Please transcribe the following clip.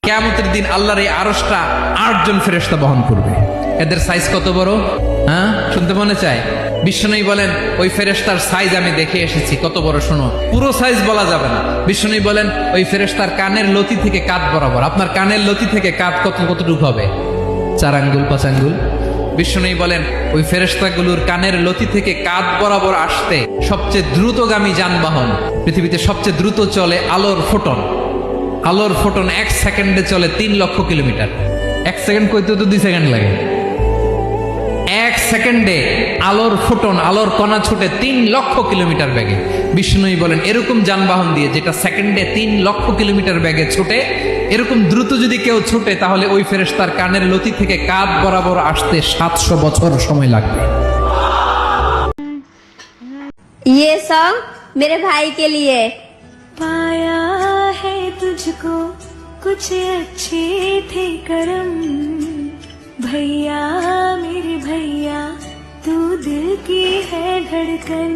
কিয়ামতের দিন আল্লাহর এই আরশটা 8 জন ফেরেশতা বহন করবে। এদের সাইজ কত বড়? হ্যাঁ, শুনতে মনে চায়? বিষ্ণুই বলেন ওই ফেরেশতার সাইজ আমি দেখে এসেছি, কত বড় শোনো। পুরো সাইজ বলা যাবে না। বিষ্ণুই বলেন ওই ফেরেশতার কানের লতি থেকে কাঁধ বরাবর। আপনার কানের লতি থেকে কাঁধ কতটুকু হবে? 4 আঙ্গুল 5 আঙ্গুল। বিষ্ণুই বলেন ওই ফেরেশতাগুলোর কানের লতি থেকে কাঁধ বরাবর আসতে সবচেয়ে দ্রুতগামী যানবাহন, পৃথিবীতে সবচেয়ে দ্রুত চলে আলোর ফোটন। আলোর ফোটন 1 সেকেন্ডে চলে 3 লক্ষ কিলোমিটার। 1 সেকেন্ড কইতে তো 2 সেকেন্ড লাগে। 1 সেকেন্ডে আলোর ফোটন, আলোর কণা ছুটে 3 লক্ষ কিলোমিটার বেগে। বিষ্ণুই বলেন এরকম যানবাহন দিয়ে, যেটা সেকেন্ডে 3 লক্ষ কিলোমিটার বেগে ছুটে, এরকম দ্রুত যদি কেউ ছুটে, তাহলে ওই ফেরেশতার কানের লতি থেকে কাঁধ বরাবর আসতে 700 বছর সময় লাগবে। ये सॉन्ग मेरे भाई के लिए। पाया है तुझको कुछ अच्छे थे करम, भैया मेरे भैया तू दिल की है धड़कन।